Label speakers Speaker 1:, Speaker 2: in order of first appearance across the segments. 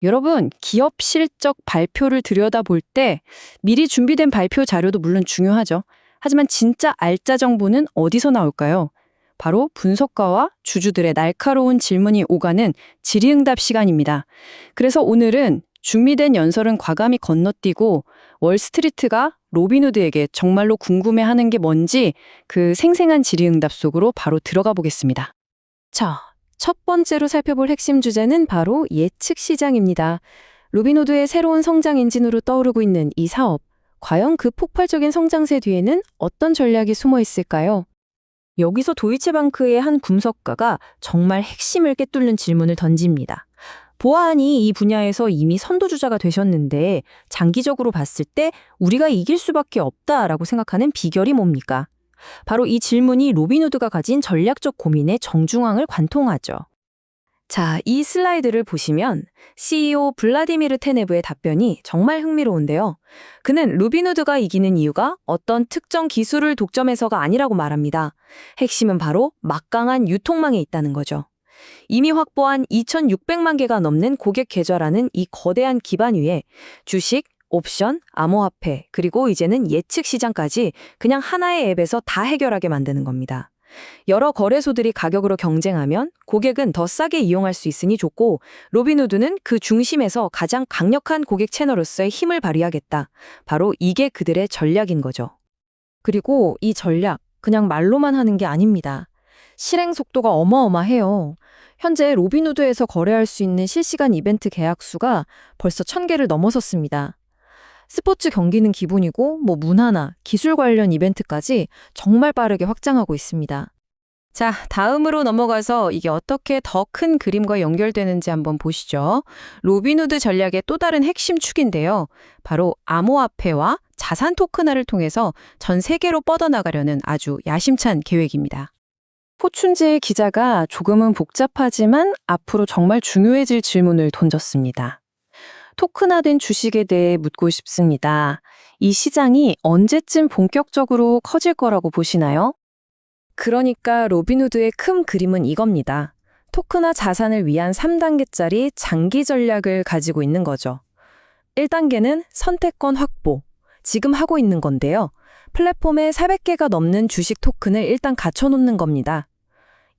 Speaker 1: 여러분, 기업 실적 발표를 들여다볼 때 미리 준비된 발표 자료도 물론 중요하죠. 하지만 진짜 알짜 정보는 어디서 나올까요? 바로 분석가와 주주들의 날카로운 질문이 오가는 질의응답 시간입니다. 그래서 오늘은 준비된 연설은 과감히 건너뛰고 월스트리트가 로빈후드에게 정말로 궁금해하는 게 뭔지 그 생생한 질의응답 속으로 바로 들어가 보겠습니다. 자, 첫 번째로 살펴볼 핵심 주제는 바로 예측 시장입니다. 로빈후드의 새로운 성장 엔진으로 떠오르고 있는 이 사업, 과연 그 폭발적인 성장세 뒤에는 어떤 전략이 숨어 있을까요? 여기서 도이체방크의 한 분석가가 정말 핵심을 꿰뚫는 질문을 던집니다. 보아하니 이 분야에서 이미 선두주자가 되셨는데 장기적으로 봤을 때 우리가 이길 수밖에 없다라고 생각하는 비결이 뭡니까? 바로 이 질문이 로빈후드가 가진 전략적 고민의 정중앙을 관통하죠. 자, 이 슬라이드를 보시면 CEO 블라디미르 테네브의 답변이 정말 흥미로운데요. 그는 로빈후드가 이기는 이유가 어떤 특정 기술을 독점해서가 아니라고 말합니다. 핵심은 바로 막강한 유통망에 있다는 거죠. 이미 확보한 2,600만 개가 넘는 고객 계좌라는 이 거대한 기반 위에 주식, 옵션, 암호화폐, 그리고 이제는 예측 시장까지 그냥 하나의 앱에서 다 해결하게 만드는 겁니다. 여러 거래소들이 가격으로 경쟁하면 고객은 더 싸게 이용할 수 있으니 좋고, 로빈후드는 그 중심에서 가장 강력한 고객 채널로서의 힘을 발휘하겠다. 바로 이게 그들의 전략인 거죠. 그리고 이 전략, 그냥 말로만 하는 게 아닙니다. 실행 속도가 어마어마해요. 현재 로빈후드에서 거래할 수 있는 실시간 이벤트 계약 수가 벌써 1,000개를 넘어섰습니다. 스포츠 경기는 기본이고 문화나 기술 관련 이벤트까지 정말 빠르게 확장하고 있습니다. 자, 다음으로 넘어가서 이게 어떻게 더 큰 그림과 연결되는지 한번 보시죠. 로빈후드 전략의 또 다른 핵심 축인데요. 바로 암호화폐와 자산 토큰화를 통해서 전 세계로 뻗어나가려는 아주 야심찬 계획입니다. 포춘지의 기자가 조금은 복잡하지만 앞으로 정말 중요해질 질문을 던졌습니다. 토큰화된 주식에 대해 묻고 싶습니다. 이 시장이 언제쯤 본격적으로 커질 거라고 보시나요? 그러니까 로빈후드의 큰 그림은 이겁니다. 토큰화 자산을 위한 3단계짜리 장기 전략을 가지고 있는 거죠. 1단계는 선택권 확보, 지금 하고 있는 건데요. 플랫폼에 400개가 넘는 주식 토큰을 일단 갖춰놓는 겁니다.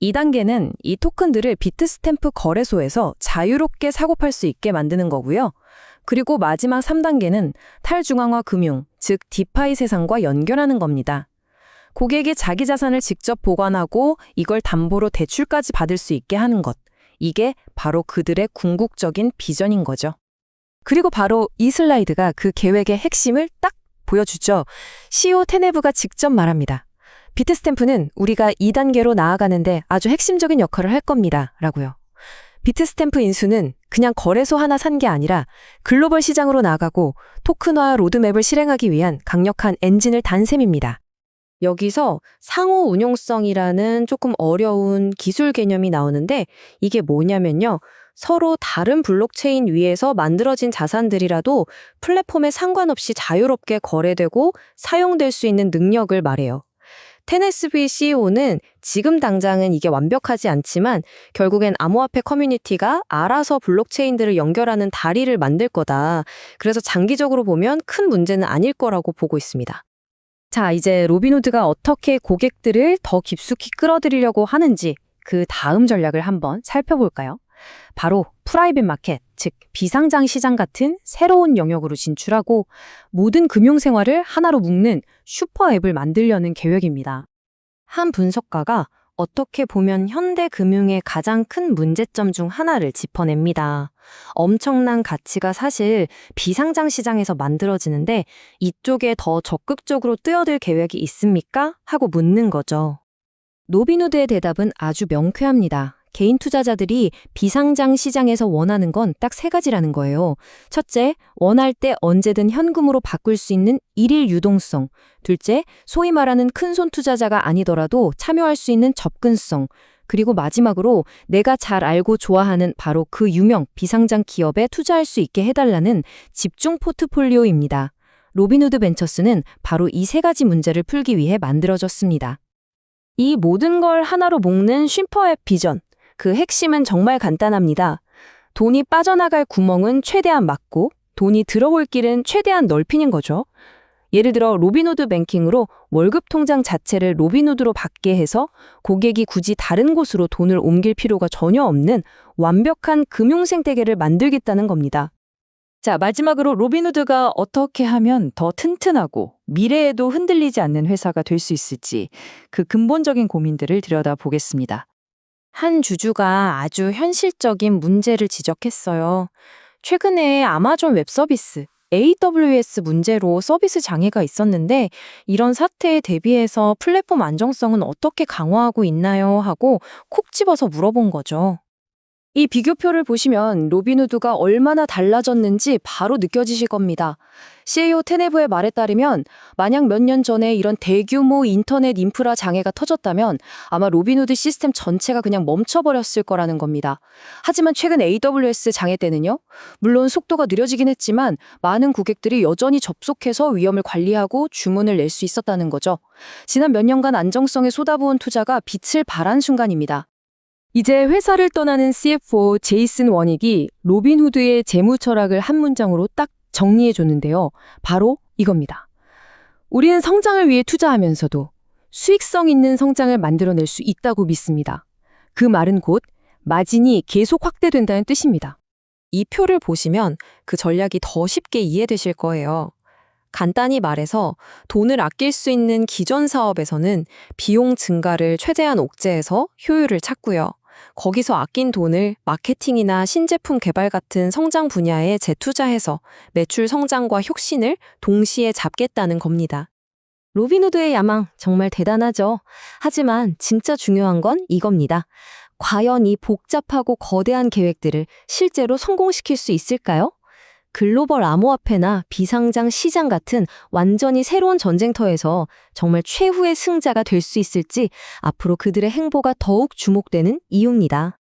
Speaker 1: 2단계는 이 토큰들을 비트스탬프 거래소에서 자유롭게 사고팔 수 있게 만드는 거고요. 그리고 마지막 3단계는 탈중앙화 금융, 즉 디파이 세상과 연결하는 겁니다. 고객이 자기 자산을 직접 보관하고 이걸 담보로 대출까지 받을 수 있게 하는 것. 이게 바로 그들의 궁극적인 비전인 거죠. 그리고 바로 이 슬라이드가 그 계획의 핵심을 딱 보여주죠. CEO 테네브가 직접 말합니다. 비트스탬프는 우리가 2단계로 나아가는데 아주 핵심적인 역할을 할 겁니다. 라고요. 비트스탬프 인수는 그냥 거래소 하나 산 게 아니라 글로벌 시장으로 나가고 토큰화 로드맵을 실행하기 위한 강력한 엔진을 단 셈입니다. 여기서 상호 운용성이라는 조금 어려운 기술 개념이 나오는데 이게 뭐냐면요. 서로 다른 블록체인 위에서 만들어진 자산들이라도 플랫폼에 상관없이 자유롭게 거래되고 사용될 수 있는 능력을 말해요. 테네스비 CEO는 지금 당장은 이게 완벽하지 않지만 결국엔 암호화폐 커뮤니티가 알아서 블록체인들을 연결하는 다리를 만들 거다. 그래서 장기적으로 보면 큰 문제는 아닐 거라고 보고 있습니다. 자, 이제 로빈후드가 어떻게 고객들을 더 깊숙이 끌어들이려고 하는지 그 다음 전략을 한번 살펴볼까요? 바로 프라이빗 마켓, 즉 비상장 시장 같은 새로운 영역으로 진출하고 모든 금융생활을 하나로 묶는 슈퍼앱을 만들려는 계획입니다. 한 분석가가 어떻게 보면 현대 금융의 가장 큰 문제점 중 하나를 짚어냅니다. 엄청난 가치가 사실 비상장 시장에서 만들어지는데 이쪽에 더 적극적으로 뛰어들 계획이 있습니까? 하고 묻는 거죠. 로빈후드의 대답은 아주 명쾌합니다. 개인 투자자들이 비상장 시장에서 원하는 건 딱 3가지라는 거예요. 첫째, 원할 때 언제든 현금으로 바꿀 수 있는 일일 유동성. 둘째, 소위 말하는 큰손 투자자가 아니더라도 참여할 수 있는 접근성. 그리고 마지막으로 내가 잘 알고 좋아하는 바로 그 유명 비상장 기업에 투자할 수 있게 해달라는 집중 포트폴리오입니다. 로빈후드 벤처스는 바로 이 3가지 문제를 풀기 위해 만들어졌습니다. 이 모든 걸 하나로 묶는 슈퍼앱 비전. 그 핵심은 정말 간단합니다. 돈이 빠져나갈 구멍은 최대한 막고 돈이 들어올 길은 최대한 넓히는 거죠. 예를 들어 로빈후드 뱅킹으로 월급 통장 자체를 로빈후드로 받게 해서 고객이 굳이 다른 곳으로 돈을 옮길 필요가 전혀 없는 완벽한 금융 생태계를 만들겠다는 겁니다.
Speaker 2: 자, 마지막으로 로빈후드가 어떻게 하면 더 튼튼하고 미래에도 흔들리지 않는 회사가 될 수 있을지 그 근본적인 고민들을 들여다보겠습니다.
Speaker 1: 한 주주가 아주 현실적인 문제를 지적했어요. 최근에 아마존 웹 서비스, AWS 문제로 서비스 장애가 있었는데 이런 사태에 대비해서 플랫폼 안정성은 어떻게 강화하고 있나요? 하고 콕 집어서 물어본 거죠. 이 비교표를 보시면 로빈후드가 얼마나 달라졌는지 바로 느껴지실 겁니다. CEO 테네브의 말에 따르면 만약 몇 년 전에 이런 대규모 인터넷 인프라 장애가 터졌다면 아마 로빈후드 시스템 전체가 그냥 멈춰버렸을 거라는 겁니다. 하지만 최근 AWS 장애 때는요. 물론 속도가 느려지긴 했지만 많은 고객들이 여전히 접속해서 위험을 관리하고 주문을 낼 수 있었다는 거죠. 지난 몇 년간 안정성에 쏟아부은 투자가 빛을 발한 순간입니다. 이제 회사를 떠나는 CFO 제이슨 워닉이 로빈후드의 재무 철학을 한 문장으로 딱 정리해 줬는데요. 바로 이겁니다. 우리는 성장을 위해 투자하면서도 수익성 있는 성장을 만들어낼 수 있다고 믿습니다. 그 말은 곧 마진이 계속 확대된다는 뜻입니다. 이 표를 보시면 그 전략이 더 쉽게 이해되실 거예요. 간단히 말해서 돈을 아낄 수 있는 기존 사업에서는 비용 증가를 최대한 옥죄해서 효율을 찾고요. 거기서 아낀 돈을 마케팅이나 신제품 개발 같은 성장 분야에 재투자해서 매출 성장과 혁신을 동시에 잡겠다는 겁니다. 로빈후드의 야망 정말 대단하죠. 하지만 진짜 중요한 건 이겁니다. 과연 이 복잡하고 거대한 계획들을 실제로 성공시킬 수 있을까요? 글로벌 암호화폐나 비상장 시장 같은 완전히 새로운 전쟁터에서 정말 최후의 승자가 될 수 있을지 앞으로 그들의 행보가 더욱 주목되는 이유입니다.